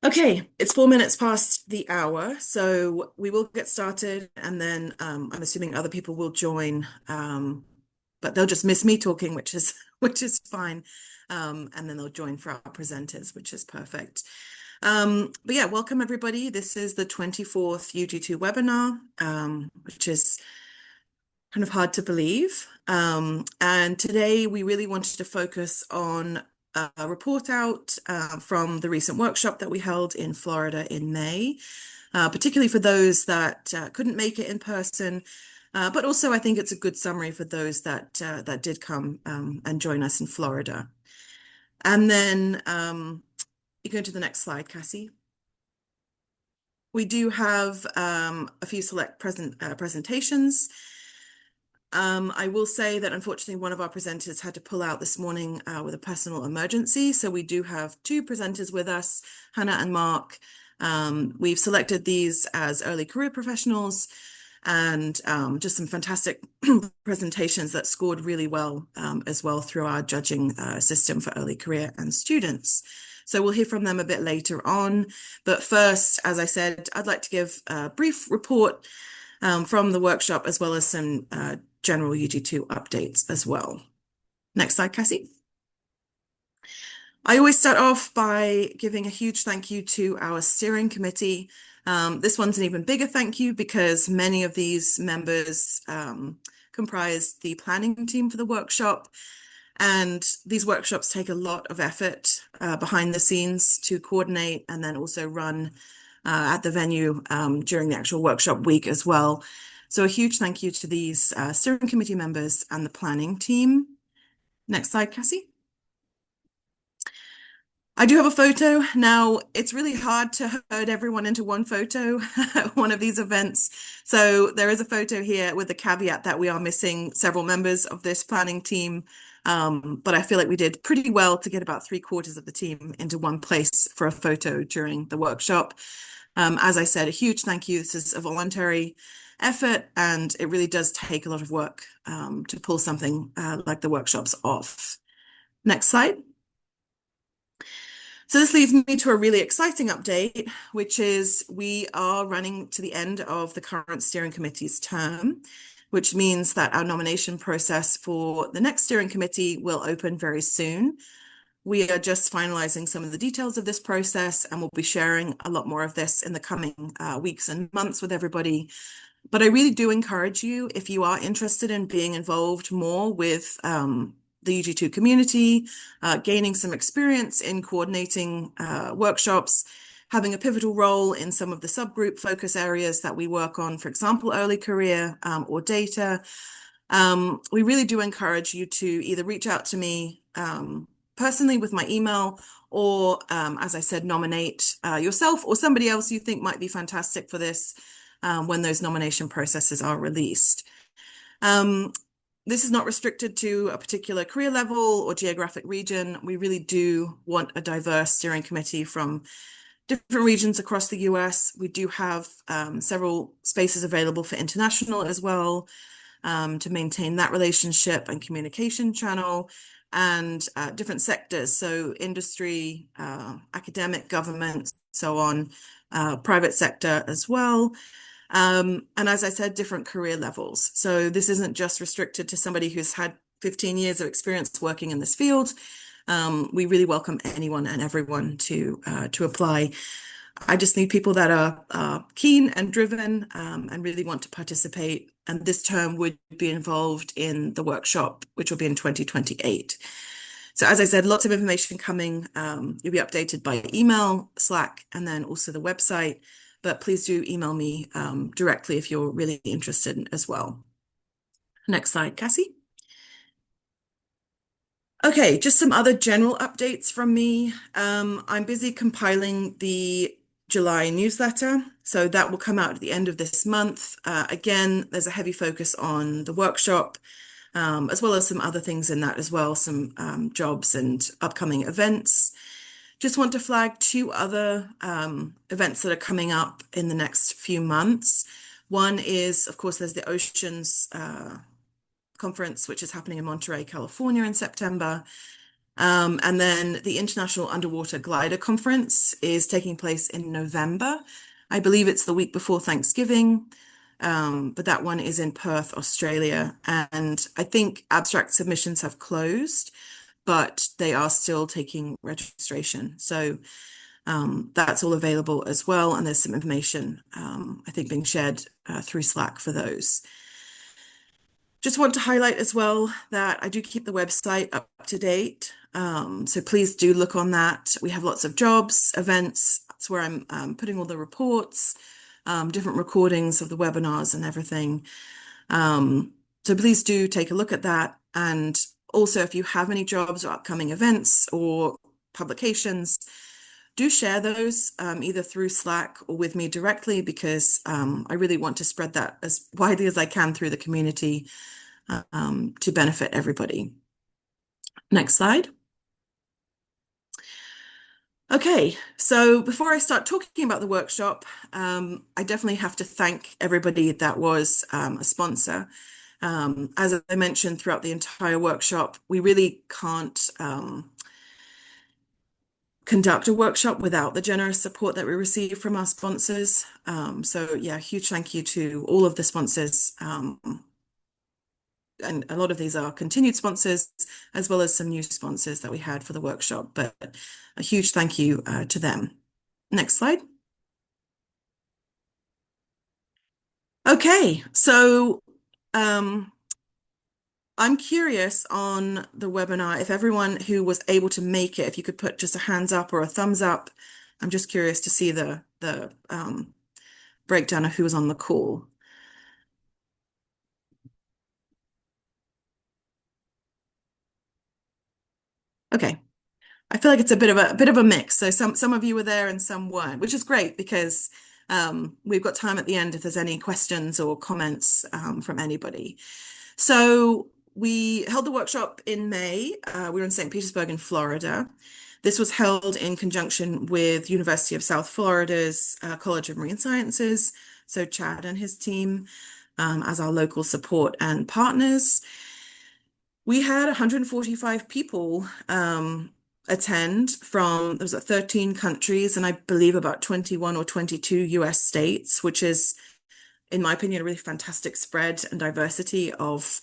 Okay, it's 4 minutes past the hour, so we will get started, and then I'm assuming other people will join, but they'll just miss me talking, which is which is fine, and then they'll join for our presenters, which is perfect. But yeah, welcome everybody. This is the 24th UG2 webinar, which is kind of hard to believe. And today we really wanted to focus on a report out from the recent workshop that we held in Florida in May, particularly for those that couldn't make it in person. But also, I think it's a good summary for those that did come and join us in Florida. And then you go to the next slide, Cassie. We do have a few select presentations. I will say that unfortunately one of our presenters had to pull out this morning with a personal emergency. So we do have two presenters with us, Hana and Mark. We've selected these as early career professionals and just some fantastic presentations that scored really well as well through our judging system for early career and students. So we'll hear from them a bit later on. But first, as I said, I'd like to give a brief report from the workshop as well as some general UG2 updates as well. Next slide, Cassie. I always start off by giving a huge thank you to our steering committee. This one's an even bigger thank you because many of these members comprise the planning team for the workshop. And these workshops take a lot of effort behind the scenes to coordinate and then also run at the venue during the actual workshop week as well. So a huge thank you to these steering committee members and the planning team. Next slide, Cassie. I do have a photo. Now, it's really hard to herd everyone into one photo at one of these events. So there is a photo here with the caveat that we are missing several members of this planning team. But I feel like we did pretty well to get about 3/4 of the team into one place for a photo during the workshop. As I said, a huge thank you. This is a voluntary effort, and it really does take a lot of work to pull something like the workshops off. Next slide. So this leads me to a really exciting update, which is we are running to the end of the current steering committee's term, which means that our nomination process for the next steering committee will open very soon. We are just finalizing some of the details of this process, and we'll be sharing a lot more of this in the coming weeks and months with everybody. But I really do encourage you, if you are interested in being involved more with the UG2 community, gaining some experience in coordinating workshops, having a pivotal role in some of the subgroup focus areas that we work on, for example, early career or data. We really do encourage you to either reach out to me personally with my email or, as I said, nominate yourself or somebody else you think might be fantastic for this when those nomination processes are released. This is not restricted to a particular career level or geographic region. We really do want a diverse steering committee from different regions across the US. We do have several spaces available for international as well to maintain that relationship and communication channel and different sectors. So industry, academic, government, so on, private sector as well. And as I said, different career levels. So this isn't just restricted to somebody who's had 15 years of experience working in this field. We really welcome anyone and everyone to apply. I just need people that are keen and driven and really want to participate. And this term would be involved in the workshop, which will be in 2028. So as I said, lots of information coming. You'll be updated by email, Slack, and then also the website. But please do email me directly if you're really interested as well. Next slide, Cassie. Okay, just some other general updates from me. I'm busy compiling the July newsletter, so that will come out at the end of this month. Again, there's a heavy focus on the workshop, as well as some other things in that as well, some jobs and upcoming events. Just want to flag two other events that are coming up in the next few months. One is, of course, there's the Oceans Conference, which is happening in Monterey, California in September. And then the International Underwater Glider Conference is taking place in November. I believe it's the week before Thanksgiving, but that one is in Perth, Australia. And I think abstract submissions have closed, but they are still taking registration. So that's all available as well. And there's some information, I think, being shared through Slack for those. Just want to highlight as well that I do keep the website up to date. So please do look on that. We have lots of jobs, events. That's where I'm putting all the reports, different recordings of the webinars and everything. So please do take a look at that. And also, if you have any jobs or upcoming events or publications, do share those either through Slack or with me directly, because I really want to spread that as widely as I can through the community to benefit everybody. Next slide. Okay, so before I start talking about the workshop, I definitely have to thank everybody that was a sponsor. As I mentioned throughout the entire workshop, we really can't conduct a workshop without the generous support that we receive from our sponsors. So yeah, huge thank you to all of the sponsors. And a lot of these are continued sponsors, as well as some new sponsors that we had for the workshop, but a huge thank you to them. Next slide. Okay, so I'm curious on the webinar, if everyone who was able to make it, if you could put just a hands up or a thumbs up. I'm just curious to see the breakdown of who was on the call. Okay. I feel like it's a bit of a mix. So some of you were there and some weren't, which is great because we've got time at the end if there's any questions or comments from anybody. So we held the workshop in May. We were in St. Petersburg in Florida. This was held in conjunction with University of South Florida's College of Marine Sciences. So Chad and his team as our local support and partners. We had 145 people attend from, there was 13 countries, and I believe about 21 or 22 US states, which is, in my opinion, a really fantastic spread and diversity of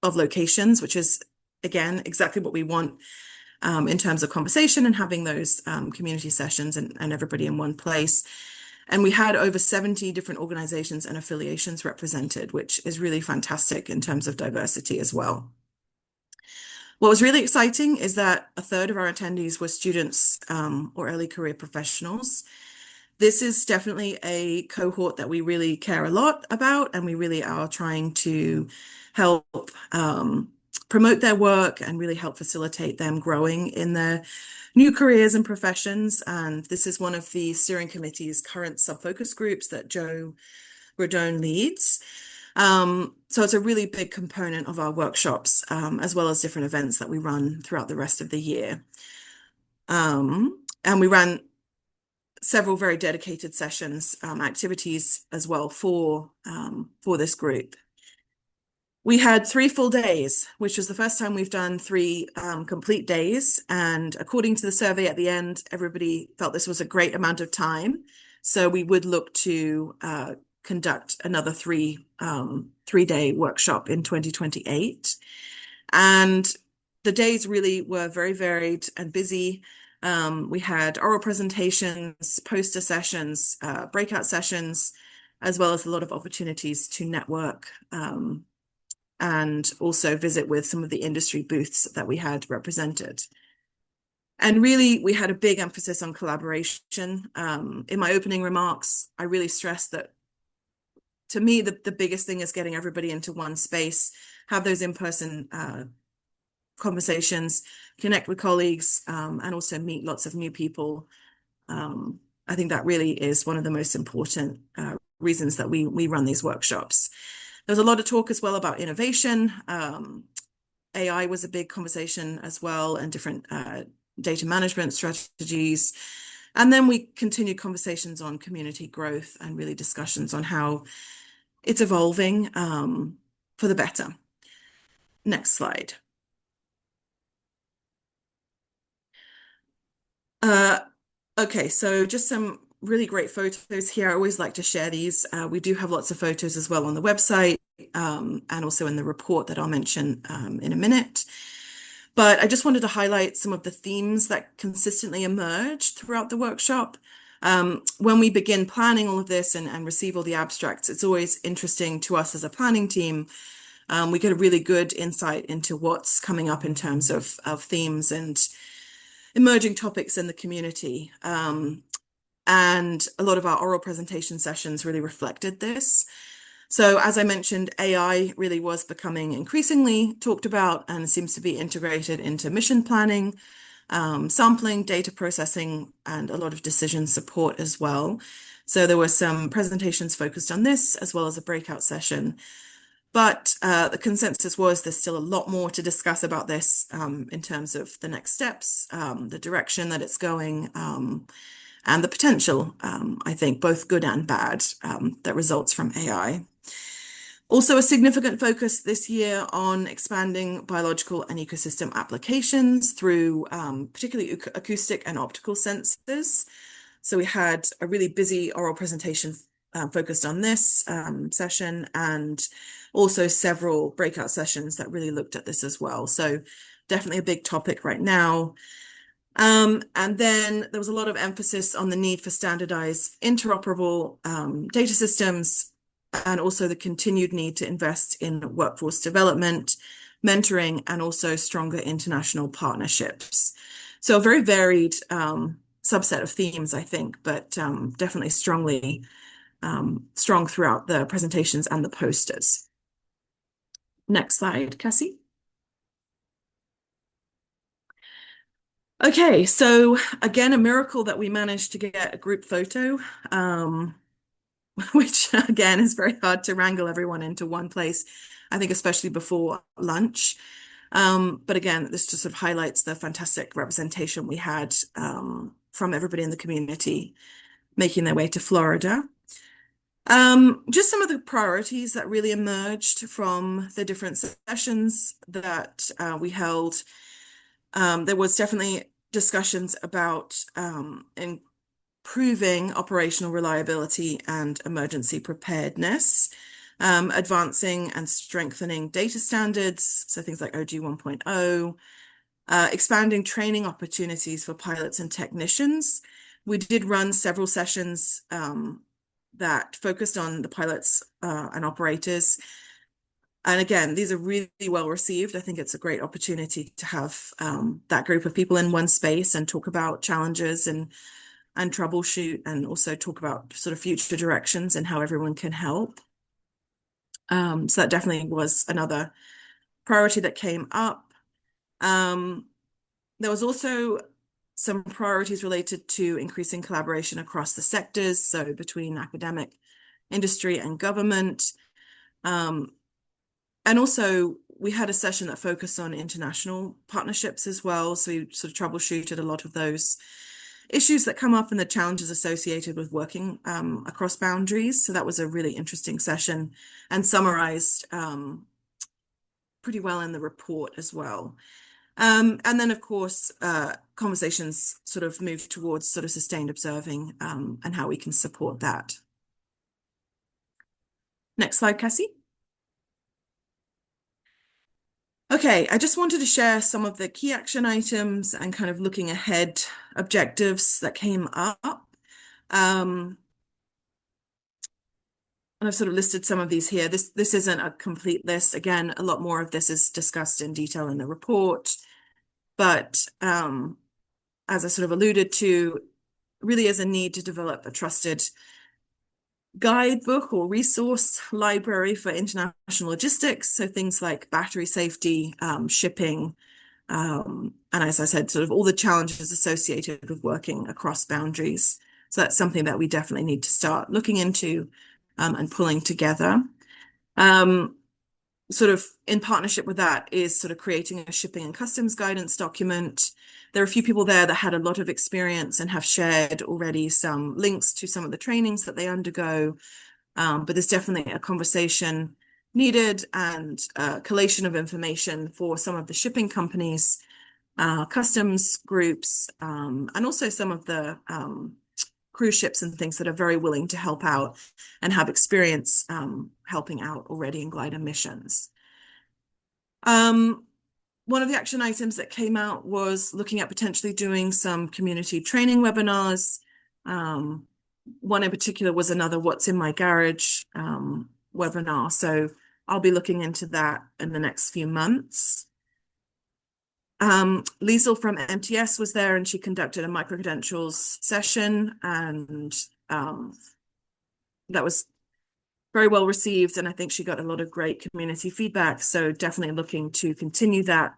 locations, which is, again, exactly what we want in terms of conversation and having those community sessions and everybody in one place. And we had over 70 different organizations and affiliations represented, which is really fantastic in terms of diversity as well. What was really exciting is that a third of our attendees were students or early career professionals. This is definitely a cohort that we really care a lot about, and we really are trying to help promote their work and really help facilitate them growing in their new careers and professions. And this is one of the steering committee's current sub-focus groups that Joe Rodone leads. So it's a really big component of our workshops, as well as different events that we run throughout the rest of the year. And we ran several very dedicated sessions, activities as well for this group. We had 3 full days, which was the first time we've done 3 complete days. And according to the survey at the end, everybody felt this was a great amount of time. So we would look to conduct another 3-day workshop in 2028. And the days really were very varied and busy. We had oral presentations, poster sessions, breakout sessions, as well as a lot of opportunities to network and also visit with some of the industry booths that we had represented. And really, we had a big emphasis on collaboration. In my opening remarks, I really stressed that, to me, the biggest thing is getting everybody into one space, have those in-person conversations, connect with colleagues, and also meet lots of new people. I think that really is one of the most important reasons that we run these workshops. There was a lot of talk as well about innovation. AI was a big conversation as well, and different data management strategies. And then we continued conversations on community growth and really discussions on how it's evolving for the better. Next slide. Uh, okay, so just some really great photos here. I always like to share these. We do have lots of photos as well on the website, and also in the report that I'll mention in a minute. But I just wanted to highlight some of the themes that consistently emerged throughout the workshop. When we begin planning all of this and receive all the abstracts, it's always interesting to us as a planning team. We get a really good insight into what's coming up in terms of themes and emerging topics in the community. And a lot of our oral presentation sessions really reflected this. So as I mentioned, AI really was becoming increasingly talked about and seems to be integrated into mission planning, sampling, data processing, and a lot of decision support as well. So there were some presentations focused on this, as well as a breakout session. But the consensus was there's still a lot more to discuss about this in terms of the next steps, the direction that it's going, and the potential, I think, both good and bad, that results from AI. Also, a significant focus this year on expanding biological and ecosystem applications through particularly acoustic and optical sensors. So we had a really busy oral presentation focused on this session, and also several breakout sessions that really looked at this as well. So definitely a big topic right now. And then there was a lot of emphasis on the need for standardized, interoperable data systems, and also the continued need to invest in workforce development, mentoring, and also stronger international partnerships. So a very varied subset of themes, I think, but definitely strong throughout the presentations and the posters. Next slide, Cassie. Okay, so again, a miracle that we managed to get a group photo, which again is very hard to wrangle everyone into one place, I think, especially before lunch. But again, this just sort of highlights the fantastic representation we had from everybody in the community making their way to Florida. Just some of the priorities that really emerged from the different sessions that we held. There was definitely discussions about improving operational reliability and emergency preparedness, advancing and strengthening data standards, so things like OG 1.0, expanding training opportunities for pilots and technicians. We did run several sessions that focused on the pilots and operators. And again, these are really well received. I think it's a great opportunity to have that group of people in one space and talk about challenges and troubleshoot, and also talk about sort of future directions and how everyone can help. So that definitely was another priority that came up. There was also some priorities related to increasing collaboration across the sectors, so between academic, industry, and government. And also, we had a session that focused on international partnerships as well. So we sort of troubleshooted a lot of those issues that come up and the challenges associated with working across boundaries. So that was a really interesting session and summarized pretty well in the report as well. And then, of course, conversations sort of moved towards sort of sustained observing and how we can support that. Next slide, Cassie. Okay, I just wanted to share some of the key action items and kind of looking ahead objectives that came up. And I've sort of listed some of these here. This isn't a complete list. Again, a lot more of this is discussed in detail in the report. But as I sort of alluded to, really is a need to develop a trusted guidebook or resource library for international logistics. So things like battery safety, shipping, and as I said, sort of all the challenges associated with working across boundaries. So that's something that we definitely need to start looking into and pulling together. Sort of in partnership with that is sort of creating a shipping and customs guidance document. There are a few people there that had a lot of experience and have shared already some links to some of the trainings that they undergo. But there's definitely a conversation needed and a collation of information for some of the shipping companies customs groups, and also some of the cruise ships and things that are very willing to help out and have experience helping out already in glider missions. One of the action items that came out was looking at potentially doing some community training webinars. One in particular was another What's in My Garage webinar. So I'll be looking into that in the next few months. Liesl from MTS was there and she conducted a micro-credentials session, and that was very well received, and I think she got a lot of great community feedback. So definitely looking to continue that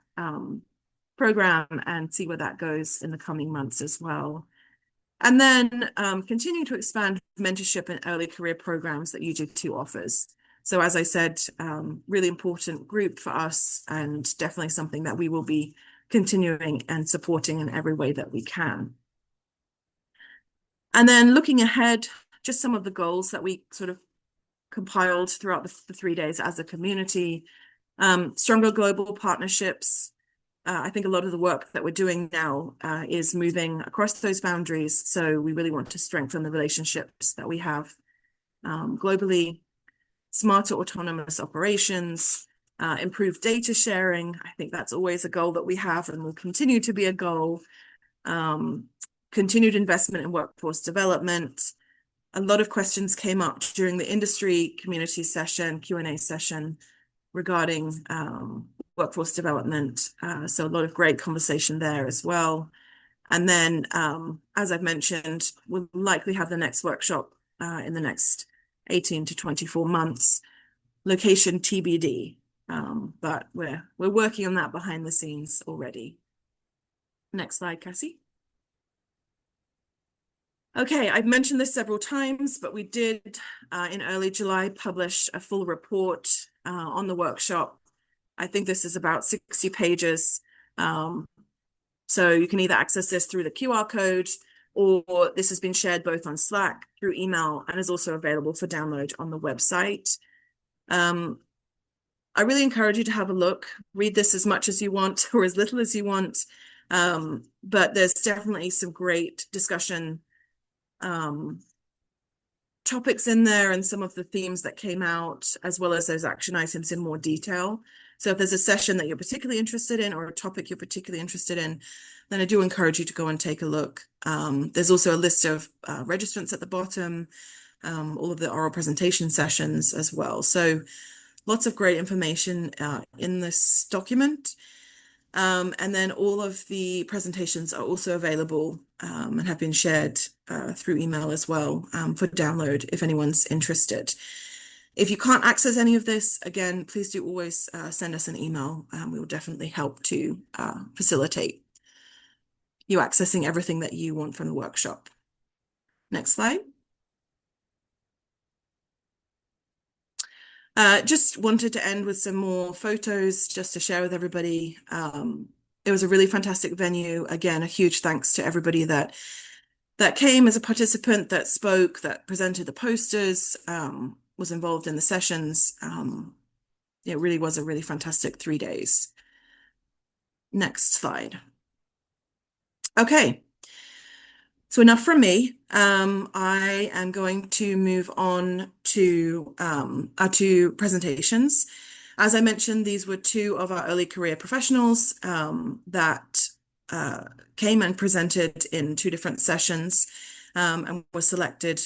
program and see where that goes in the coming months as well. And then continue to expand mentorship and early career programs that UG2 offers. So as I said, really important group for us, and definitely something that we will be continuing and supporting in every way that we can. And then looking ahead, just some of the goals that we sort of compiled throughout the 3 days as a community. Stronger global partnerships. I think a lot of the work that we're doing now is moving across those boundaries. So we really want to strengthen the relationships that we have globally. Smarter autonomous operations, improved data sharing. I think that's always a goal that we have and will continue to be a goal. Continued investment in workforce development. A lot of questions came up during the industry community session, Q&A session, regarding workforce development. So a lot of great conversation there as well. And then, as I've mentioned, we'll likely have the next workshop in the next 18 to 24 months. Location TBD, but we're working on that behind the scenes already. Next slide, Cassie. Okay, I've mentioned this several times, but we did in early July publish a full report on the workshop. I think this is about 60 pages. So you can either access this through the QR code, or this has been shared both on Slack, through email, and is also available for download on the website. I really encourage you to have a look, read this as much as you want or as little as you want. But there's definitely some great discussion topics in there, and some of the themes that came out, as well as those action items in more detail. So if there's a session that you're particularly interested in, or a topic you're particularly interested in, then I do encourage you to go and take a look. There's also a list of registrants at the bottom, all of the oral presentation sessions as well. So lots of great information in this document. And then all of the presentations are also available and have been shared through email as well for download if anyone's interested. If you can't access any of this, again, please do always send us an email. We will definitely help to facilitate you accessing everything that you want from the workshop. Next slide. Just wanted to end with some more photos just to share with everybody. It was a really fantastic venue. Again, a huge thanks to everybody that came as a participant, that spoke, that presented the posters, was involved in the sessions. It really was a really fantastic 3 days. Next slide. Okay. So enough from me. I am going to move on to our 2 presentations. As I mentioned, these were 2 of our early career professionals that came and presented in 2 different sessions and were selected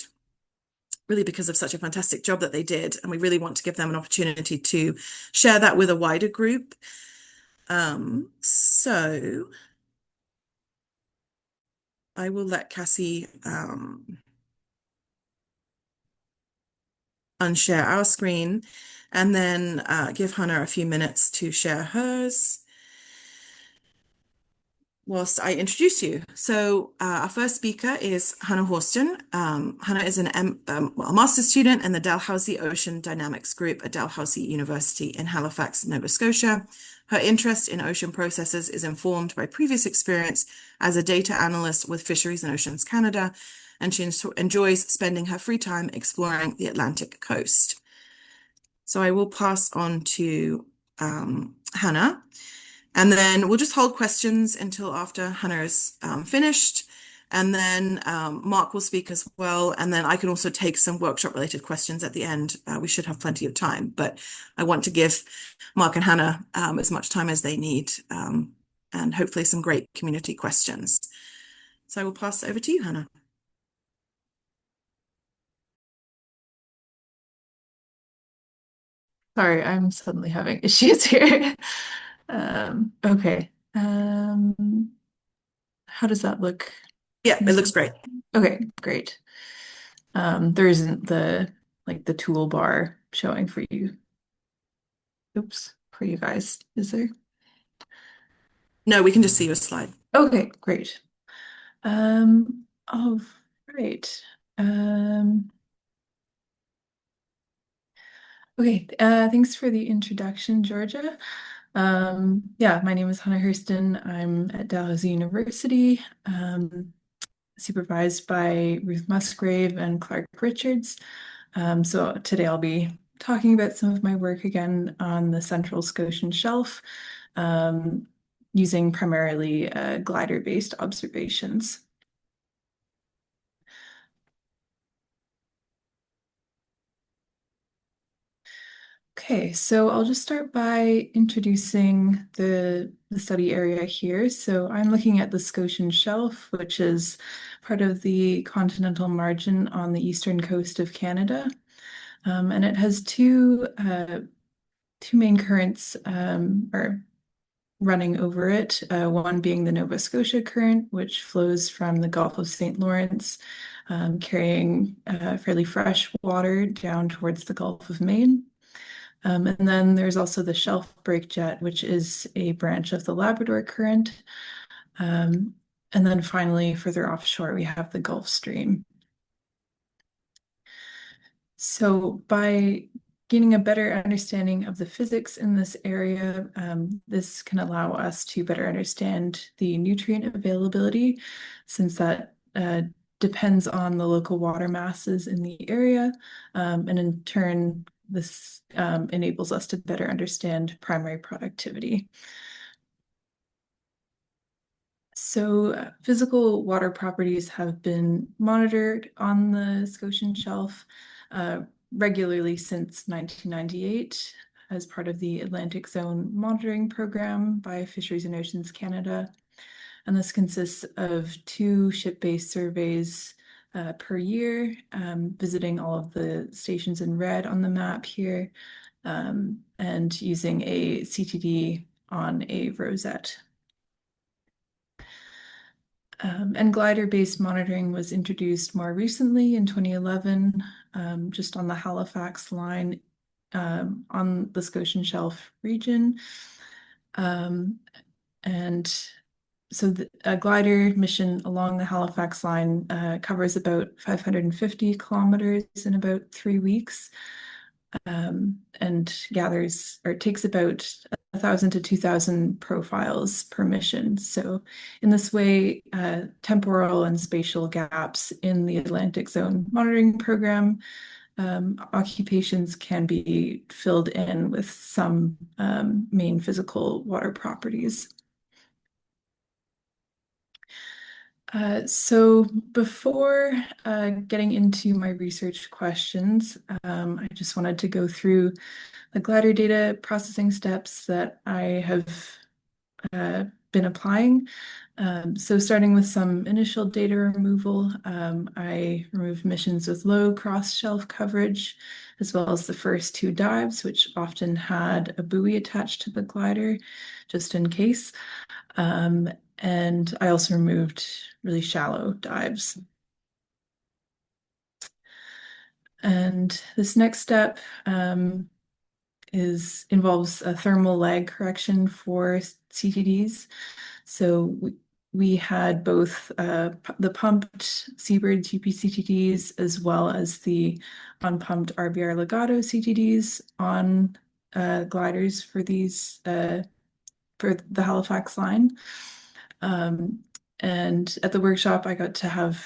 really because of such a fantastic job that they did. And we really want to give them an opportunity to share that with a wider group. So I will let Cassie unshare our screen, and then give Hana a few minutes to share hers whilst I introduce you. So our first speaker is Hana Hourston. Hana is a master's student in the Dalhousie Ocean Dynamics Group at Dalhousie University in Halifax, Nova Scotia. Her interest in ocean processes is informed by previous experience as a data analyst with Fisheries and Oceans Canada, and she enjoys spending her free time exploring the Atlantic coast. So I will pass on to Hana. And then we'll just hold questions until after Hannah is finished. And then Mark will speak as well. And then I can also take some workshop related questions at the end. We should have plenty of time, but I want to give Mark and Hannah as much time as they need, and hopefully some great community questions. So I will pass it over to you, Hannah. Sorry, I'm suddenly having issues here. Okay. How does that look? Yeah, Can you it see? looks great. Okay, great. There isn't the toolbar showing for you. Oops, for you guys, is there? No, we can just see your slide. Okay, great. All right. Um, okay, thanks for the introduction, Georgia. Yeah, my name is Hana Hourston. I'm at Dalhousie University, supervised by Ruth Musgrave and Clark Richards. So today I'll be talking about some of my work again on the Central Scotian Shelf, um, using primarily glider-based observations. Okay, so I'll just start by introducing the study area here. So I'm looking at the Scotian Shelf, which is part of the continental margin on the eastern coast of Canada. And it has two main currents are running over it. One being the Nova Scotia Current, which flows from the Gulf of St. Lawrence, carrying fairly fresh water down towards the Gulf of Maine. And then there's also the Shelf Break Jet, which is a branch of the Labrador Current. Um, and then finally, further offshore, we have the Gulf Stream. So by gaining a better understanding of the physics in this area, this can allow us to better understand the nutrient availability, since that depends on the local water masses in the area. And in turn, this enables us to better understand primary productivity. So, physical water properties have been monitored on the Scotian Shelf uh, regularly since 1998 as part of the Atlantic Zone Monitoring Program by Fisheries and Oceans Canada. And this consists of two ship-based surveys per year, visiting all of the stations in red on the map here, and using a CTD on a rosette. And glider-based monitoring was introduced more recently in 2011, just on the Halifax line on the Scotian Shelf region. And so a glider mission along the Halifax line covers about 550 kilometers in about 3 weeks, and gathers or takes about 1,000 to 2,000 profiles per mission. So in this way, temporal and spatial gaps in the Atlantic Zone Monitoring Program occupations can be filled in with some main physical water properties. So before getting into my research questions, I just wanted to go through the glider data processing steps that I have been applying. So starting with some initial data removal, I removed missions with low cross-shelf coverage, as well as the first two dives, which often had a buoy attached to the glider, just in case. And I also removed really shallow dives. And this next step involves a thermal lag correction for CTDs. So we had both the pumped Seabird GP-CTDs as well as the unpumped RBR Legato CTDs on gliders for these for the Halifax line. And at the workshop, I got to have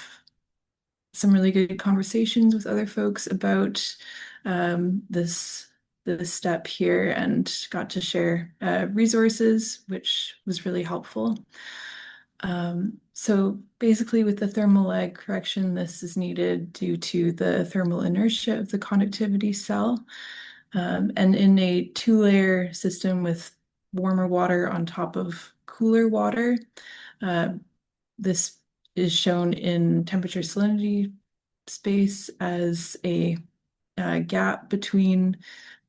some really good conversations with other folks about this the step here and got to share resources, which was really helpful. So basically with the thermal lag correction, this is needed due to the thermal inertia of the conductivity cell. And in a two-layer system with warmer water on top of cooler water, uh, this is shown in temperature salinity space as a gap between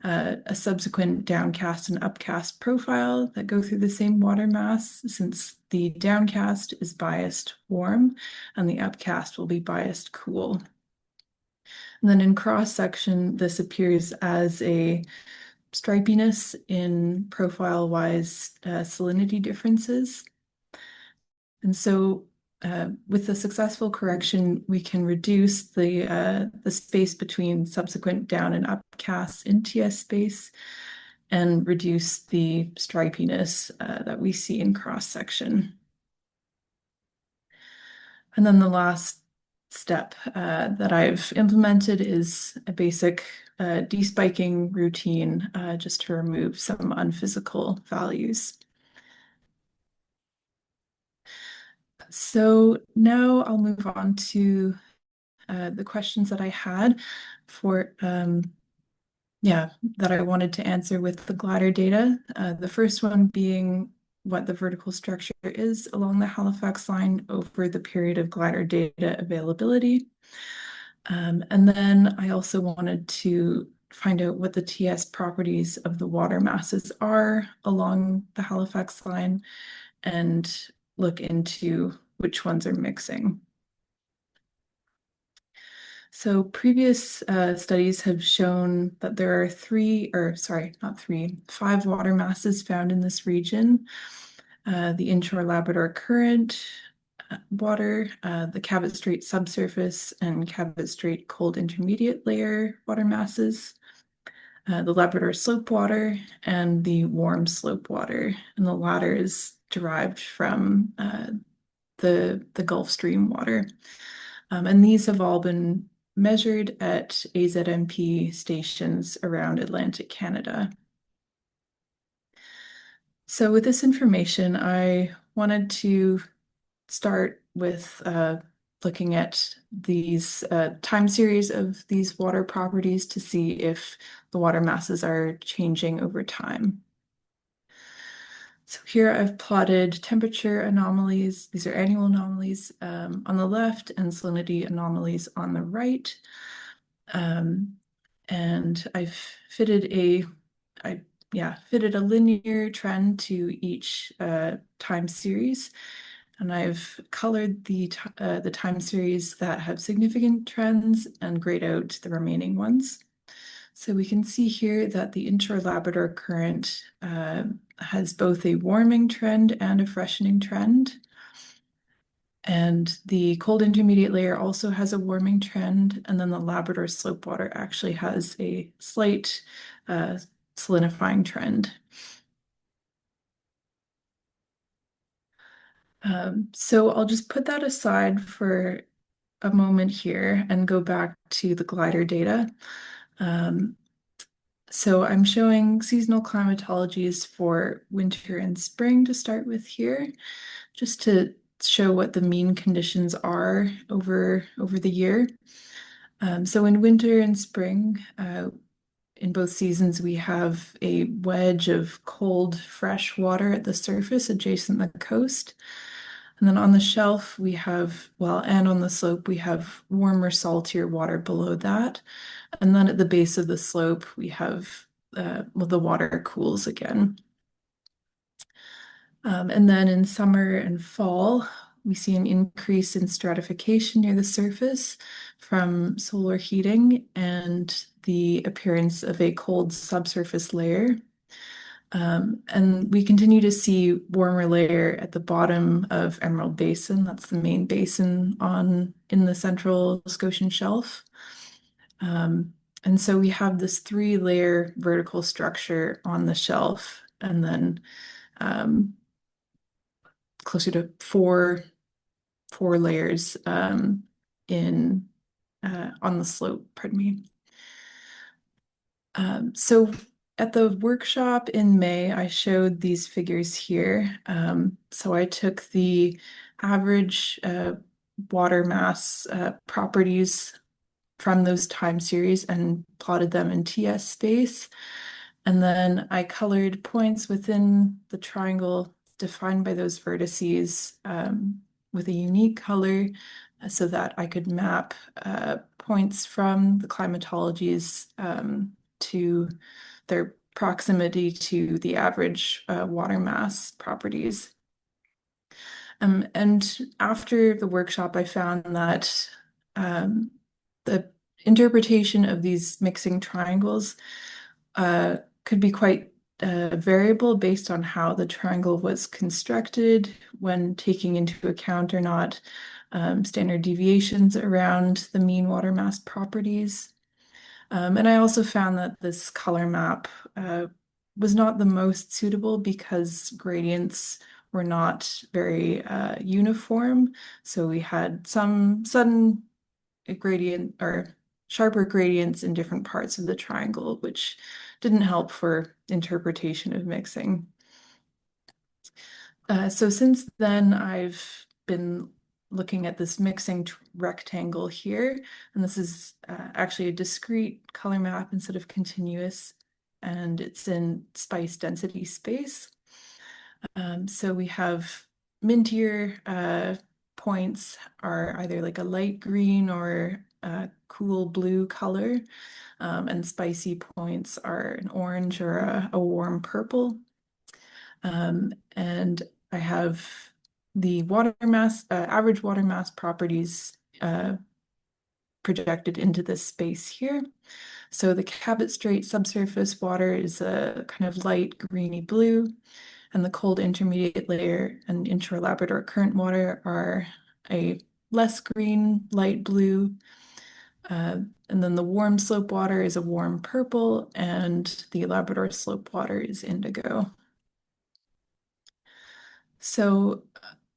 a subsequent downcast and upcast profile that go through the same water mass, since the downcast is biased warm and the upcast will be biased cool. And then in cross section, this appears as a stripiness in profile-wise salinity differences. And so with the successful correction, we can reduce the space between subsequent down and upcasts in TS space and reduce the stripiness that we see in cross section. And then the last step that I've implemented is a basic despiking routine just to remove some unphysical values. So now I'll move on to the questions that I had for, that I wanted to answer with the glider data. The first one being what the vertical structure is along the Halifax line over the period of glider data availability. And then I also wanted to find out what the TS properties of the water masses are along the Halifax line and look into which ones are mixing. So previous studies have shown that there are five water masses found in this region. The inshore Labrador Current water, the Cabot Strait subsurface and Cabot Strait cold intermediate layer water masses, the Labrador slope water, and the warm slope water. And the latter is derived from the Gulf Stream water. And these have all been measured at AZMP stations around Atlantic Canada. So with this information, I wanted to start with looking at these time series of these water properties to see if the water masses are changing over time. So here I've plotted temperature anomalies. These are annual anomalies on the left and salinity anomalies on the right. And I've fitted a linear trend to each time series. And I've colored the time series that have significant trends and grayed out the remaining ones. So we can see here that the inshore Labrador Current has both a warming trend and a freshening trend. And the cold intermediate layer also has a warming trend. And then the Labrador slope water actually has a slight salinifying trend. So I'll just put that aside for a moment here and go back to the glider data. So I'm showing seasonal climatologies for winter and spring to start with here, just to show what the mean conditions are over the year. So in winter and spring, in both seasons, we have a wedge of cold, fresh water at the surface adjacent the coast. And then on the shelf, we have, and on the slope, we have warmer, saltier water below that. And then at the base of the slope, we have, the water cools again. And then in summer and fall, we see an increase in stratification near the surface from solar heating and the appearance of a cold subsurface layer. And we continue to see warmer layer at the bottom of Emerald Basin. That's the main basin in the central Scotian shelf. And so we have this 3-layer vertical structure on the shelf, and then closer to four layers on the slope, pardon me. So at the workshop in May, I showed these figures here. So I took the average water mass properties from those time series and plotted them in TS space. And then I colored points within the triangle defined by those vertices with a unique color so that I could map points from the climatologies to their proximity to the average water mass properties. And after the workshop, I found that the interpretation of these mixing triangles could be quite variable based on how the triangle was constructed when taking into account or not standard deviations around the mean water mass properties. And I also found that this color map was not the most suitable because gradients were not very uniform. So we had some sudden gradient or sharper gradients in different parts of the triangle, which didn't help for interpretation of mixing. So since then, I've been looking at this mixing rectangle here, and this is actually a discrete color map instead of continuous, and it's in spice density space. So we have mintier points are either like a light green or a cool blue color, and spicy points are an orange or a warm purple. And I have the water mass, average water mass properties projected into this space here. So the Cabot Strait subsurface water is a kind of light greeny blue, and the cold intermediate layer and intra-Labrador current water are a less green, light blue. And then the warm slope water is a warm purple, and the Labrador slope water is indigo. So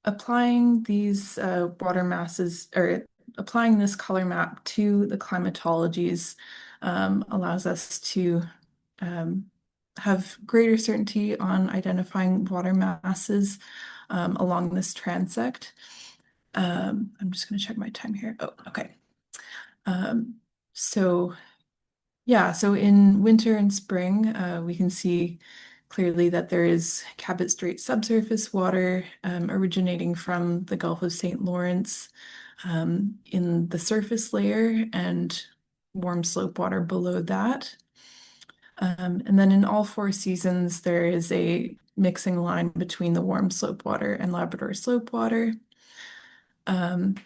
applying these water masses or applying this color map to the climatologies allows us to um, have greater certainty on identifying water masses along this transect. I'm just going to check my time here. Oh, okay. Um, so yeah, so in winter and spring, we can see clearly that there is Cabot Strait subsurface water originating from the Gulf of St. Lawrence in the surface layer and warm slope water below that. And then in all four seasons, there is a mixing line between the warm slope water and Labrador slope water. Um,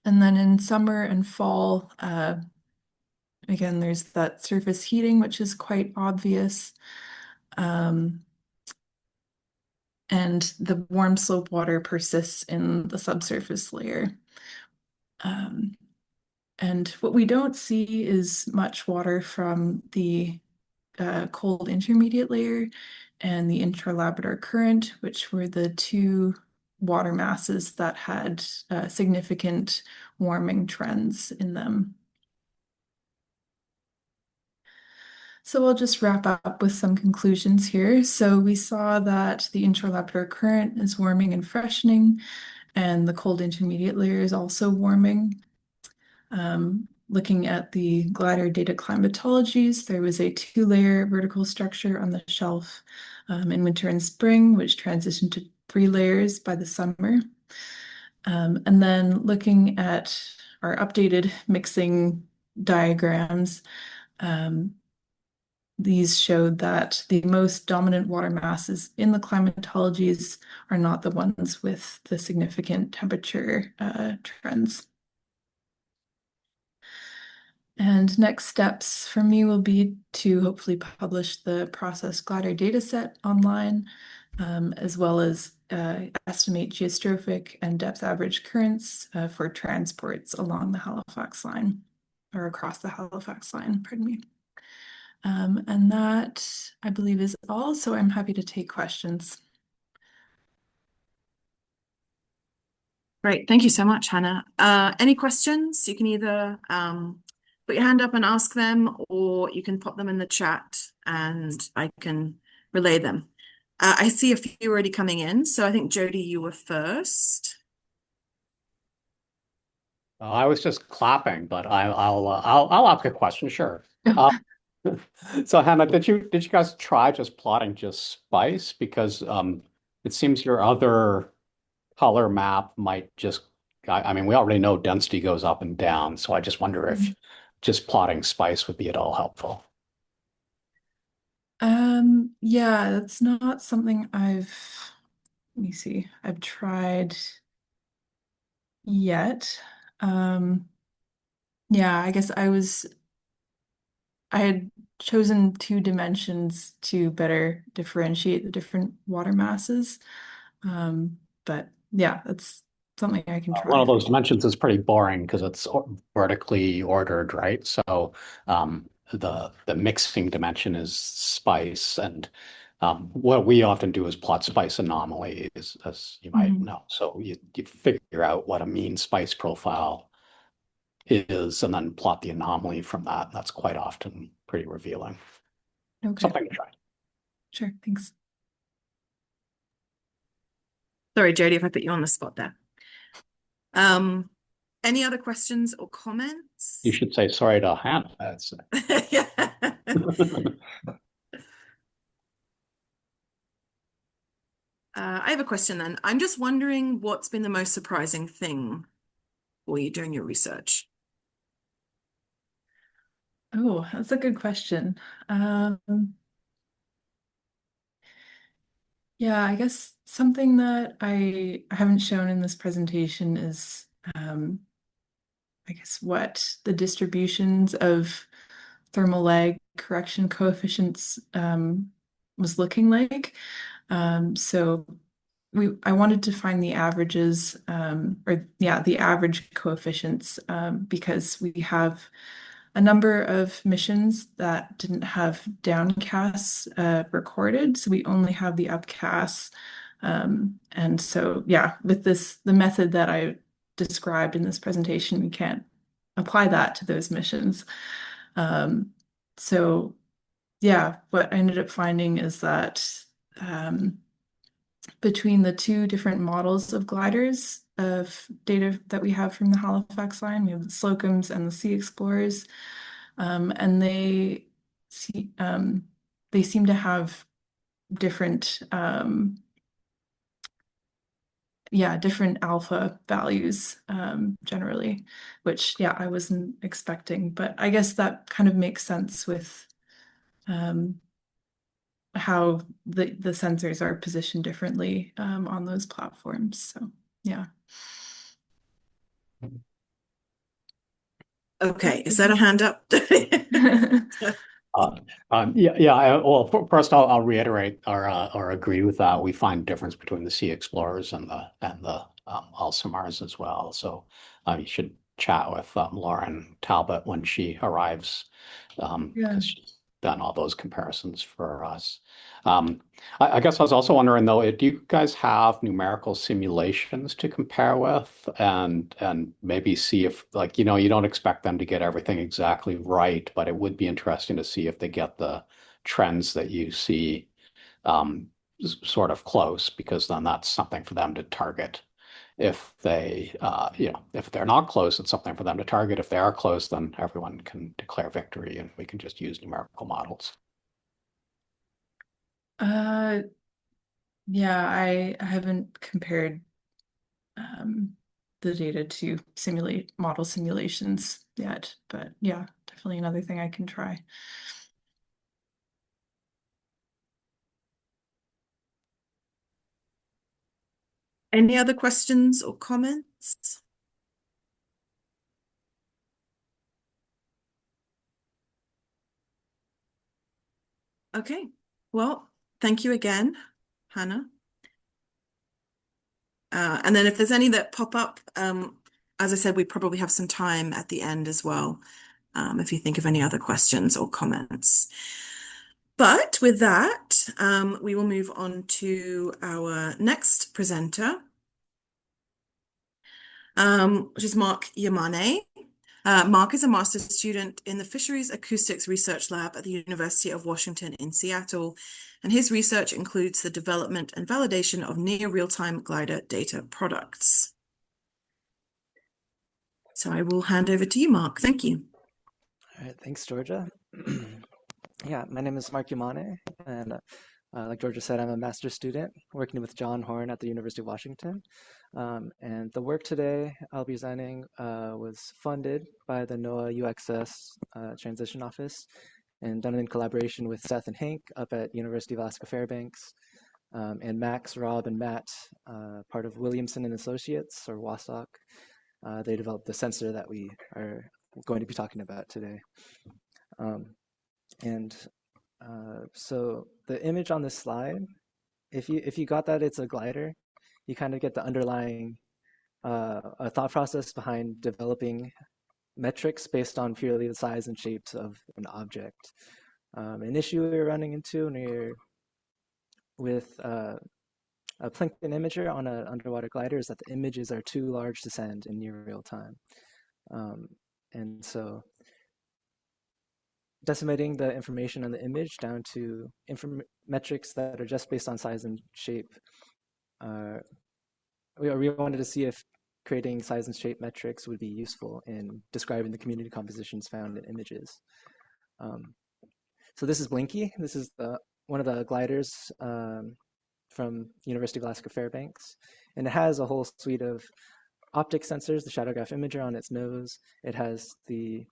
and then in summer and fall, again, there's that surface heating, which is quite obvious. Um, and the warm slope water persists in the subsurface layer. Um, and what we don't see is much water from the cold intermediate layer and the intra-Labrador current, which were the two water masses that had significant warming trends in them. So I'll just wrap up with some conclusions here. So we saw that the intra-Labrador current is warming and freshening, and the cold intermediate layer is also warming. Looking at the glider data climatologies, there was a two-layer vertical structure on the shelf in winter and spring, which transitioned to three layers by the summer. And then looking at our updated mixing diagrams, these showed that the most dominant water masses in the climatologies are not the ones with the significant temperature trends. And next steps for me will be to hopefully publish the process glider dataset online, as well as estimate geostrophic and depth average currents for transports along the Halifax line, or across the Halifax line, pardon me. And that, I believe, is all, so I'm happy to take questions. Great. Thank you so much, Hannah. Any questions? You can either put your hand up and ask them, or you can pop them in the chat and I can relay them. I see a few already coming in, so I think Jody, you were first. I was just clapping, but I'll ask a question, sure. Uh, so Hannah, did you guys try just plotting just spice? Because it seems your other color map might just I mean we already know density goes up and down, so I just wonder if just plotting spice would be at all helpful. Yeah, that's not something let me see, I've tried yet. Um, yeah, I guess I had chosen two dimensions to better differentiate the different water masses. But yeah, that's something I can One of try. those dimensions is pretty boring because it's vertically ordered, right? So the mixing dimension is spice, and what we often do is plot spice anomalies, as you might Mhm. know. So you figure out what a mean spice profile is, and then plot the anomaly from that. That's quite often pretty revealing. Okay, Something to try. sure, thanks. Sorry, Jody, if I put you on the spot there. Um, any other questions or You comments? should say sorry to Hannah. That's Yeah. I have a question then. I'm just wondering what's been the most surprising thing for you doing your research? Oh, that's a good question. Um, yeah, I guess something that I haven't shown in this presentation is I guess what the distributions of thermal lag correction coefficients was looking like. So I wanted to find the averages, or yeah, the average coefficients, because we have a number of missions that didn't have downcasts recorded, so we only have the upcasts. And so, yeah, with the method that I described in this presentation, we can't apply that to those missions. Um, so, yeah, what I ended up finding is that um, between the two different models of gliders of data that we have from the Halifax line, we have the Slocums and the Sea Explorers, and they seem to have different yeah, different alpha values generally, which yeah, I wasn't expecting, but I guess that kind of makes sense with um, how the sensors are positioned differently on those platforms. So yeah. Okay, is that a hand up? Uh, yeah. Well, first, I'll reiterate or agree with that. We find difference between the Sea Explorers and the Alcimars as well. So you should chat with Lauren Talbot when she arrives, Yeah. because she's done all those comparisons for us. Um, I guess I was also wondering though, do you guys have numerical simulations to compare with, and maybe see if, like, you don't expect them to get everything exactly right, but it would be interesting to see if they get the trends that you see um, sort of close, because then that's something for them to target. If if they're not close, it's something for them to target. If they are close, then everyone can declare victory, and we can just use numerical models. Uh, yeah, I haven't compared um, the data to simulate model simulations yet, but yeah, definitely another thing I can try. Any other questions or comments? Okay, well, thank you again, Hannah. And then if there's any that pop up, as I said, we probably have some time at the end as well, if you think of any other questions or comments. But with that, we will move on to our next presenter, which is Mark Yamane. Mark is a master's student in the Fisheries Acoustics Research Lab at the University of Washington in Seattle, and his research includes the development and validation of near real-time glider data products. So I will hand over to you, Mark. Thank you. All right, thanks, Georgia. Yeah, my name is Mark Yamane, and like Georgia said, I'm a master's student working with John Horn at the University of Washington. And the work today I'll be presenting was funded by the NOAA UXS Transition Office and done in collaboration with Seth and Hank up at University of Alaska Fairbanks, and Max, Rob, and Matt, part of Williamson and Associates, or WASOC. They developed the sensor that we are going to be talking about today. So the image on this slide, if you got that it's a glider, you kind of get the underlying a thought process behind developing metrics based on purely the size and shapes of an object. An issue we're running into when we're with a plankton imager on an underwater glider is that the images are too large to send in near real time. And so decimating the information on the image down to metrics that are just based on size and shape. We wanted to see if creating size and shape metrics would be useful in describing the community compositions found in images. So this is Blinky. This is one of the gliders from University of Alaska Fairbanks. And it has a whole suite of optic sensors, the shadowgraph imager on its nose. It has the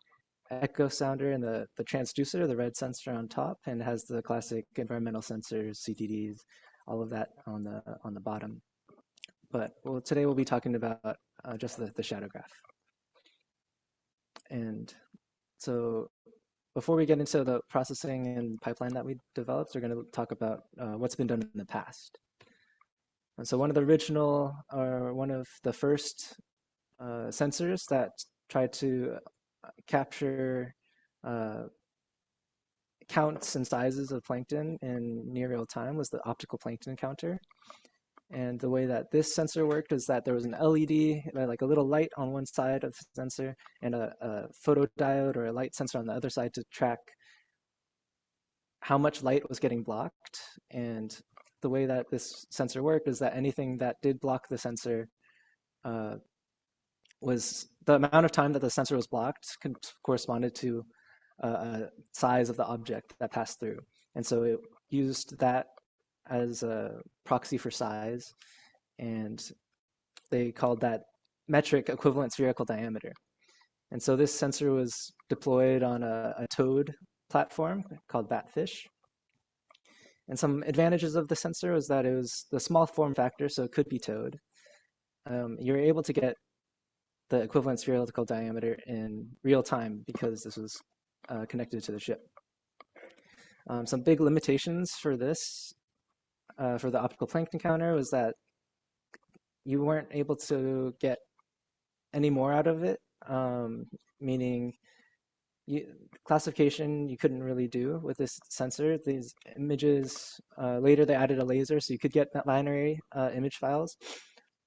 echo sounder and the transducer, the red sensor on top, and it has the classic environmental sensors, CTDs, all of that on the bottom. But today we'll be talking about just the shadowgraph. And so before we get into the processing and pipeline that we developed, we're going to talk about what's been done in the past. And so one of the first sensors that tried to capture counts and sizes of plankton in near real time was the optical plankton counter. And the way that this sensor worked is that there was an LED, like a little light on one side of the sensor, and a photodiode or a light sensor on the other side to track how much light was getting blocked. And the way that this sensor worked is that anything that did block the sensor was the amount of time that the sensor was blocked corresponded to a size of the object that passed through. And so it used that as a proxy for size, and they called that metric equivalent spherical diameter. And so this sensor was deployed on a towed platform called Batfish. And some advantages of the sensor was that it was the small form factor, so it could be towed. You're able to get the equivalent spherical diameter in real time because this was connected to the ship. Some big limitations for this, for the optical plankton counter, was that you weren't able to get any more out of it, meaning classification you couldn't really do with this sensor. These images, later they added a laser so you could get binary image files.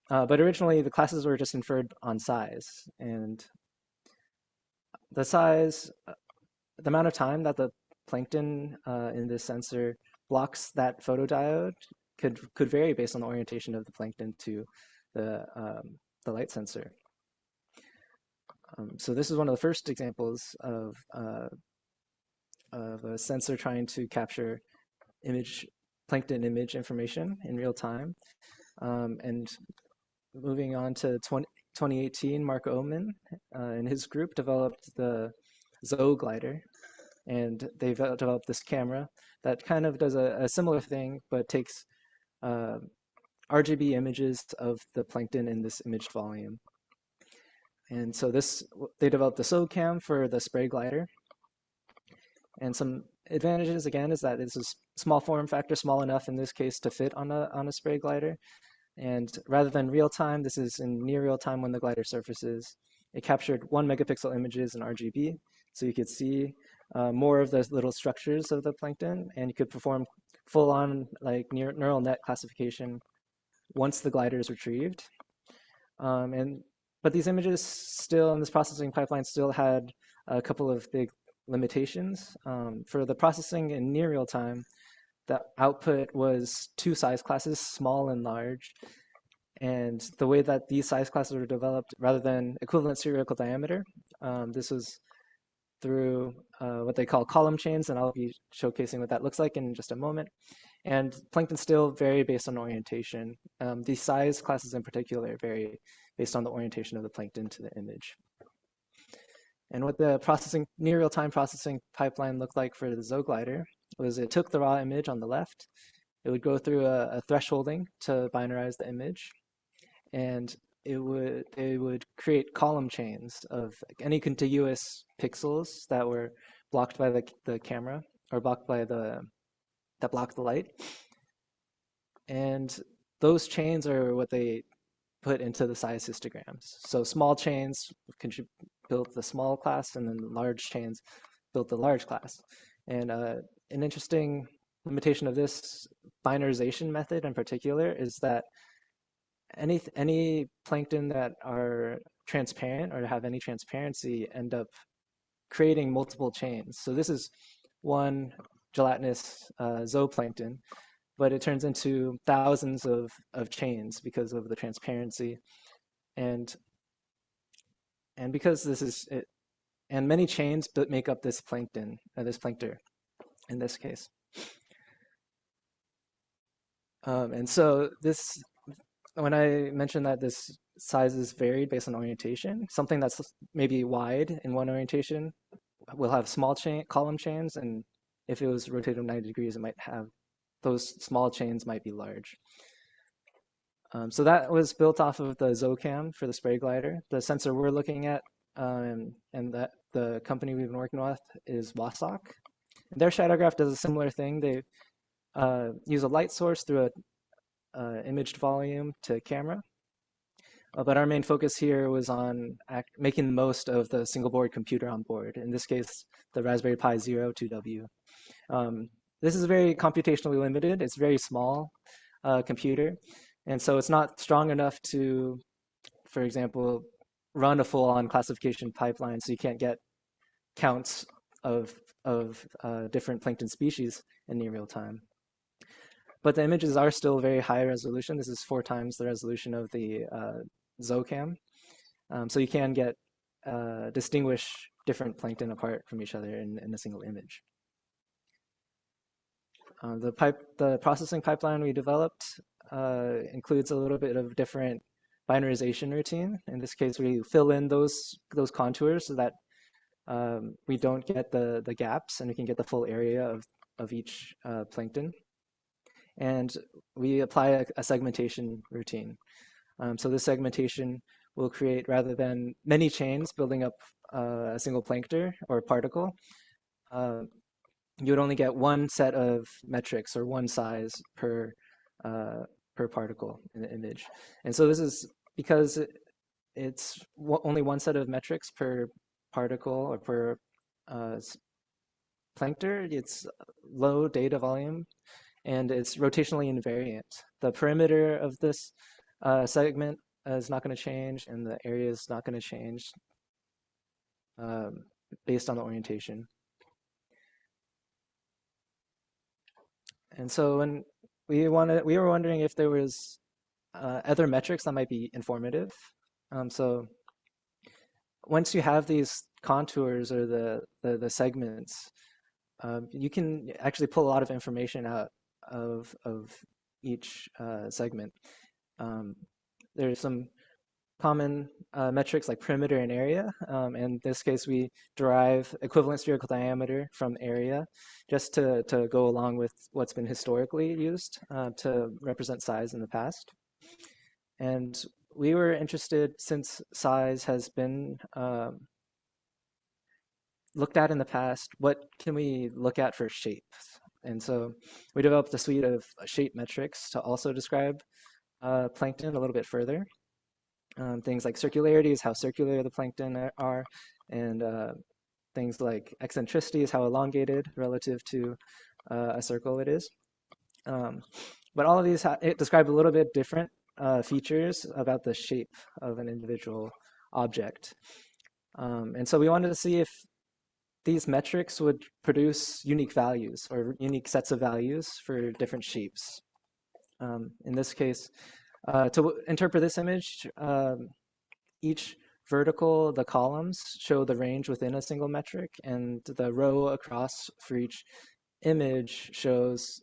But originally the classes were just inferred on size, and the size, the amount of time that the plankton in this sensor blocks that photodiode could vary based on the orientation of the plankton to the light sensor. So this is one of the first examples of a sensor trying to capture plankton image information in real time. And moving on to 2018, Mark Oman and his group developed the Zoe glider, and they've developed this camera that kind of does a similar thing, but takes RGB images of the plankton in this imaged volume. And so they developed the SOCAM for the spray glider. And some advantages, again, is that it's a small form factor, small enough in this case to fit on a spray glider. And rather than real time, this is in near real time when the glider surfaces. It captured 1 megapixel images in RGB, so you could see more of the little structures of the plankton, and you could perform full-on like neural net classification once the glider is retrieved. And But these images still, in this processing pipeline, still had a couple of big limitations. For the processing in near real time, the output was two size classes, small and large. And the way that these size classes were developed, rather than equivalent spherical diameter, this was through what they call column chains, and I'll be showcasing what that looks like in just a moment. And plankton still vary based on orientation. These size classes in particular vary based on the orientation of the plankton to the image. And what the processing, near real-time processing pipeline looked like for the ZooGlider was it took the raw image on the left, it would go through a thresholding to binarize the image, and it would create column chains of any contiguous pixels that were blocked by the camera or blocked by that block the light. And those chains are what they put into the size histograms. So small chains built the small class, and then large chains built the large class. And an interesting limitation of this binarization method in particular is that any plankton that are transparent or have any transparency end up creating multiple chains. So this is one gelatinous zooplankton, but it turns into thousands of chains because of the transparency, and because this is it, and many chains make up this plankton, this plankton, in this case. And so this, when I mentioned that this size is varied based on orientation, something that's maybe wide in one orientation will have small column chains, and if it was rotated 90 degrees, it might have those small chains might be large. So that was built off of the ZooCam for the spray glider. The sensor we're looking at, and that the company we've been working with is Wasok. Their shadowgraph does a similar thing. They use a light source through a imaged volume to camera. But our main focus here was on making the most of the single board computer on board, in this case, the Raspberry Pi Zero 2W. This is very computationally limited. It's a very small computer, and so it's not strong enough to, for example, run a full-on classification pipeline, so you can't get counts of different plankton species in near real time. But the images are still very high resolution. This is 4 times the resolution of the ZooCam. So you can distinguish different plankton apart from each other in a single image. The processing pipeline we developed includes a little bit of different binarization routine. In this case, we fill in those contours so that we don't get the gaps, and we can get the full area of each plankton. And we apply a segmentation routine. So this segmentation will create, rather than many chains building up a single plankton or particle, you would only get one set of metrics or one size per particle in the image. And so this is because it's only one set of metrics per particle or per plankton. It's low data volume, and it's rotationally invariant. The perimeter of this segment is not going to change, and the area is not going to change based on the orientation. And so when we were wondering if there was other metrics that might be informative. So once you have these contours or the segments, you can actually pull a lot of information out of each segment. There's some common metrics like perimeter and area. In this case, we derive equivalent spherical diameter from area just to go along with what's been historically used to represent size in the past. And we were interested, since size has been looked at in the past, what can we look at for shapes? And so we developed a suite of shape metrics to also describe plankton a little bit further. Things like circularity is how circular the plankton are, and things like eccentricity is how elongated relative to a circle it is. But all of these it describe a little bit different features about the shape of an individual object. And so we wanted to see if these metrics would produce unique values or unique sets of values for different shapes. In this case, to interpret this image, each vertical, the columns show the range within a single metric, and the row across for each image shows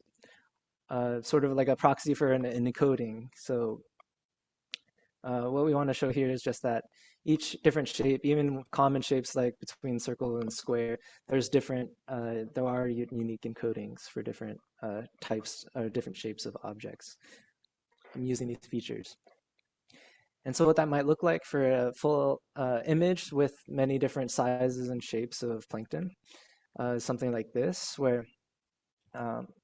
sort of like a proxy for an encoding. So what we want to show here is just that each different shape, even common shapes like between circle and square, there are unique encodings for different types or different shapes of objects using these features. And so what that might look like for a full image with many different sizes and shapes of plankton is something like this, where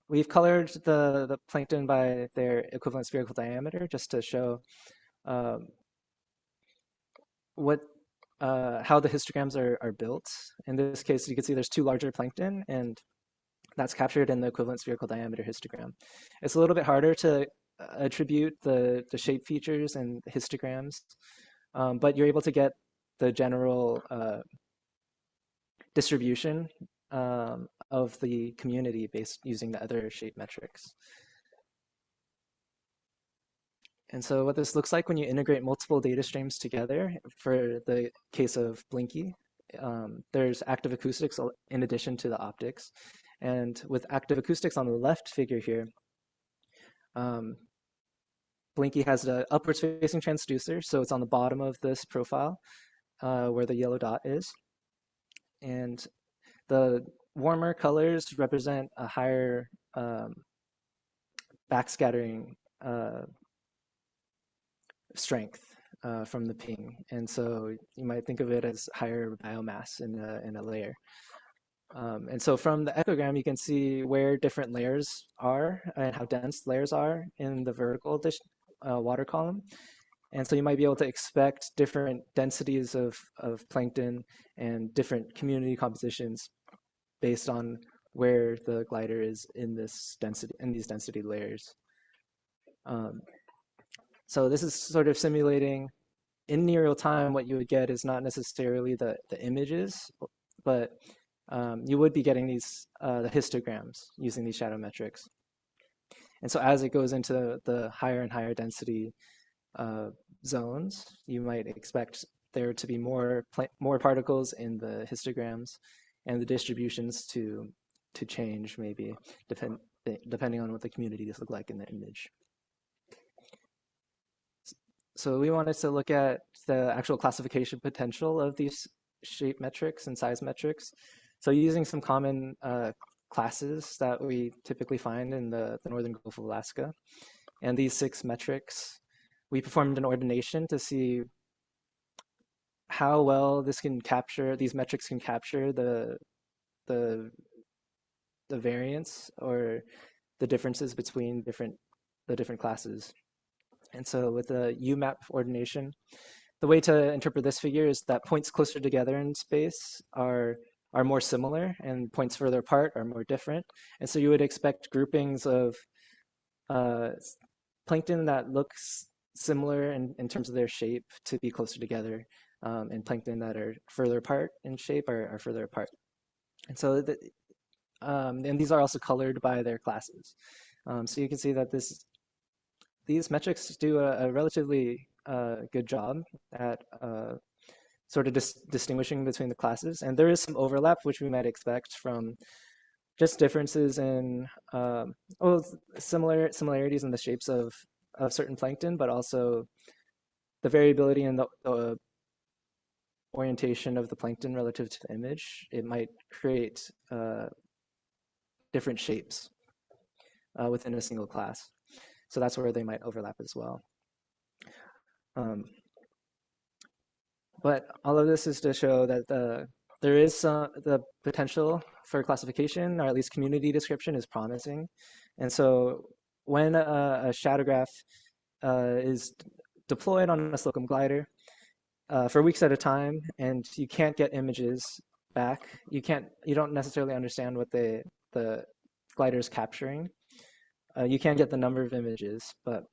we've colored the plankton by their equivalent spherical diameter just to show how the histograms are built. In this case, you can see there's two larger plankton, and that's captured in the equivalent spherical diameter histogram. It's a little bit harder to attribute the shape features and histograms, but you're able to get the general distribution of the community based using the other shape metrics. And so what this looks like when you integrate multiple data streams together, for the case of Blinky, there's active acoustics in addition to the optics. And with active acoustics on the left figure here, Blinky has an upwards facing transducer, so it's on the bottom of this profile where the yellow dot is. And the warmer colors represent a higher backscattering strength from the ping, and so you might think of it as higher biomass in a layer. And so from the echogram, you can see where different layers are and how dense layers are in the vertical water column. And so you might be able to expect different densities of plankton and different community compositions based on where the glider is in these density layers. So this is sort of simulating in near real time. What you would get is not necessarily the images, but you would be getting these the histograms using these shadow metrics. And so as it goes into the higher and higher density zones, you might expect there to be more particles in the histograms, and the distributions to change maybe depending on what the communities look like in the image. So we wanted to look at the actual classification potential of these shape metrics and size metrics. So using some common classes that we typically find in the northern Gulf of Alaska, and these 6 metrics, we performed an ordination to see how well these metrics can capture the variance or the differences between the different classes. And so with the UMAP ordination, the way to interpret this figure is that points closer together in space are more similar, and points further apart are more different. And so you would expect groupings of plankton that looks similar in terms of their shape to be closer together, and plankton that are further apart in shape are further apart. And so and these are also colored by their classes. So you can see that these metrics do a relatively good job at sort of distinguishing between the classes. And there is some overlap, which we might expect from just differences in similarities in the shapes of certain plankton, but also the variability in the orientation of the plankton relative to the image. It might create different shapes within a single class. So that's where they might overlap as well. But all of this is to show that there is the potential for classification, or at least community description, is promising. And so when a shadowgraph is deployed on a Slocum glider for weeks at a time, and you can't get images back, you don't necessarily understand what the glider is capturing. You can get the number of images, but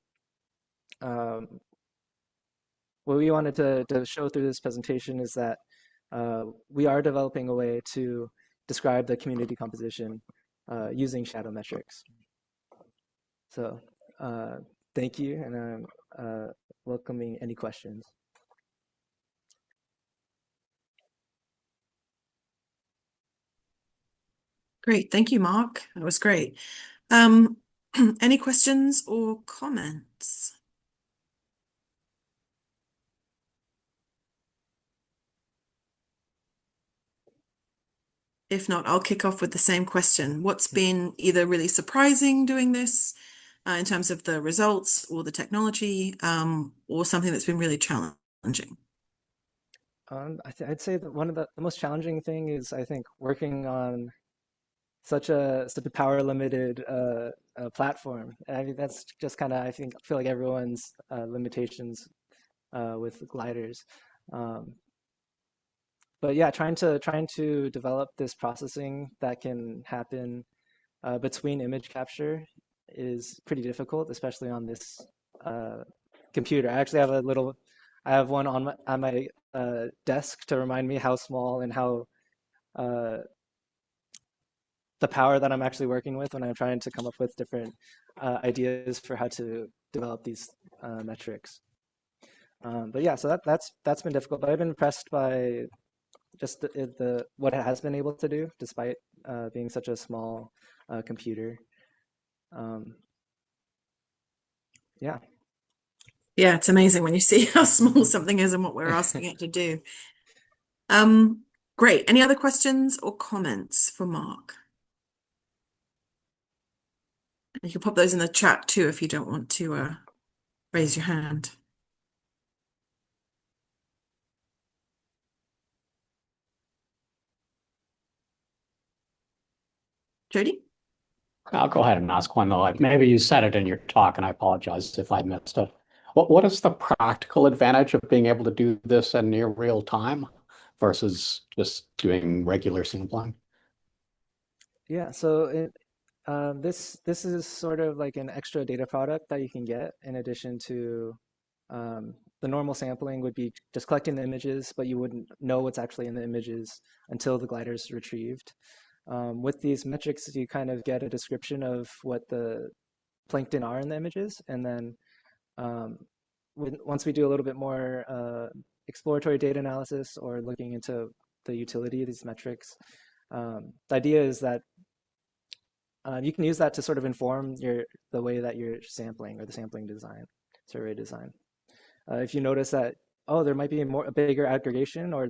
what we wanted to show through this presentation is that we are developing a way to describe the community composition using shadow metrics. So thank you, and I'm welcoming any questions. Great. Thank you, Mark. That was great. Any questions or comments? If not, I'll kick off with the same question. What's been either really surprising doing this in terms of the results or the technology, or something that's been really challenging? I'd say that one of the most challenging thing is, I think, working on such a power limited platform. I mean, that's just kind of, I feel like everyone's limitations with gliders. But yeah, trying to develop this processing that can happen between image capture is pretty difficult, especially on this computer. I actually have I have one on my desk to remind me how small and how the power that I'm actually working with when I'm trying to come up with different ideas for how to develop these metrics. But yeah, so that's been difficult. But I've been impressed by just the what it has been able to do, despite being such a small computer. Yeah. Yeah, it's amazing when you see how small something is and what we're asking it to do. Great. Any other questions or comments for Mark? You can pop those in the chat too if you don't want to raise your hand. Jody? I'll go ahead and ask one though. Maybe you said it in your talk, and I apologize if I missed it. What is the practical advantage of being able to do this in near real time versus just doing regular sampling? Yeah. So this is sort of like an extra data product that you can get in addition to the normal sampling would be just collecting the images, but you wouldn't know what's actually in the images until the glider's retrieved. With these metrics, you kind of get a description of what the plankton are in the images, and then once we do a little bit more exploratory data analysis or looking into the utility of these metrics, the idea is that you can use that to sort of inform the way that you're sampling or the sampling design, survey design. If you notice that, oh, there might be a bigger aggregation, or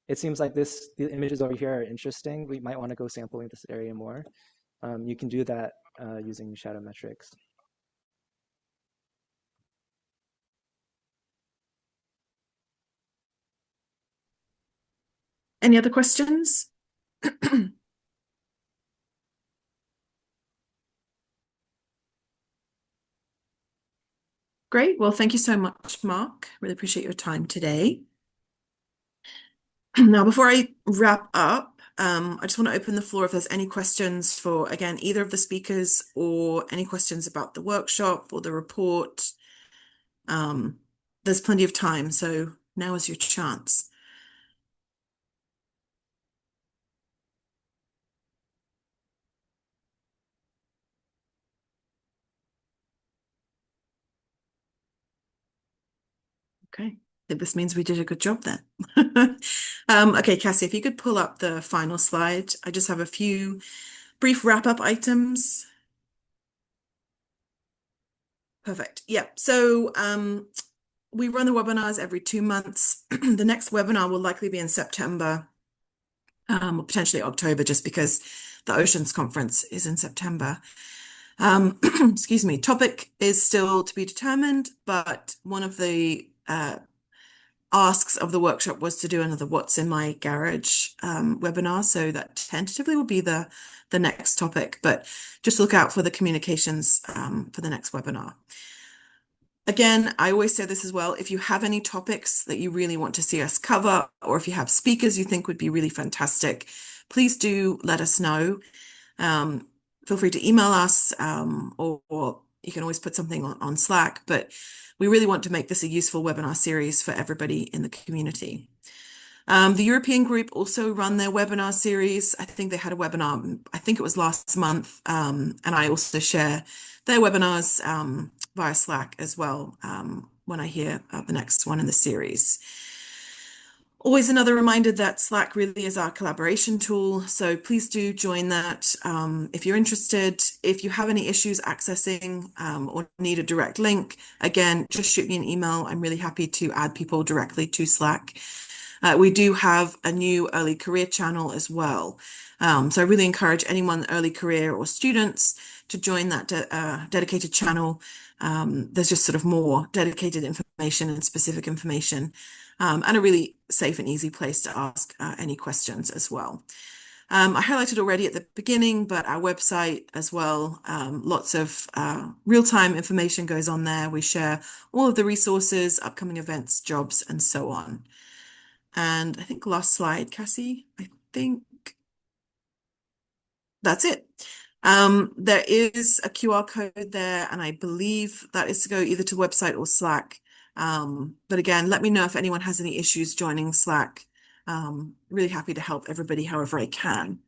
it seems like the images over here are interesting, we might want to go sampling this area more. You can do that using shadow metrics. Any other questions? Great. Well, thank you so much, Mark. Really appreciate your time today. Now, before I wrap up, I just want to open the floor if there's any questions for, again, either of the speakers or any questions about the workshop or the report. There's plenty of time, so now is your chance. Okay, I think this means we did a good job then. Okay, Cassie, if you could pull up the final slide. I just have a few brief wrap-up items. Perfect. Yeah, so we run the webinars every 2 months. The next webinar will likely be in September, or potentially October, just because the Oceans Conference is in September. Excuse me, topic is still to be determined, but one of the asks of the workshop was to do another What's in My Garage webinar, so that tentatively will be the next topic, but just look out for the communications for the next webinar. Again, I always say this as well, if you have any topics that you really want to see us cover, or if you have speakers you think would be really fantastic, please do let us know. Feel free to email us, or you can always put something on Slack, but we really want to make this a useful webinar series for everybody in the community. The European group also run their webinar series. I think they had a webinar, I think it was last month, and I also share their webinars via Slack as well when I hear the next one in the series. Always another reminder that Slack really is our collaboration tool, so please do join that if you're interested. If you have any issues accessing or need a direct link, again, just shoot me an email. I'm really happy to add people directly to Slack. We do have a new early career channel as well. So I really encourage anyone early career or students to join that dedicated channel. There's just sort of more dedicated information and specific information, and a really safe and easy place to ask any questions as well. I highlighted already at the beginning, but our website as well, lots of real-time information goes on there. We share all of the resources, upcoming events, jobs, and so on. And I think last slide, Cassie, I think that's it. There is a QR code there, and I believe that is to go either to the website or Slack. But again, let me know if anyone has any issues joining Slack. Really happy to help everybody however I can.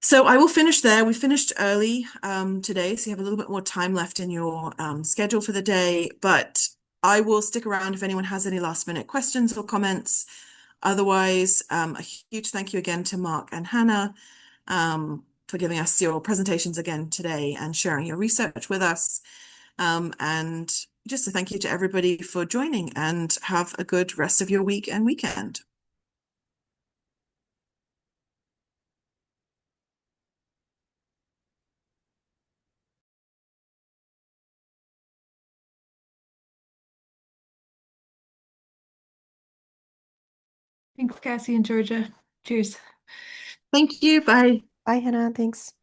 So I will finish there. We finished early today, so you have a little bit more time left in your schedule for the day, but I will stick around if anyone has any last minute questions or comments. Otherwise, a huge thank you again to Mark and Hannah for giving us your presentations again today and sharing your research with us. And just a thank you to everybody for joining, and have a good rest of your week and weekend. Thanks, Cassie and Georgia. Cheers. Thank you. Bye. Bye, Hannah. Thanks.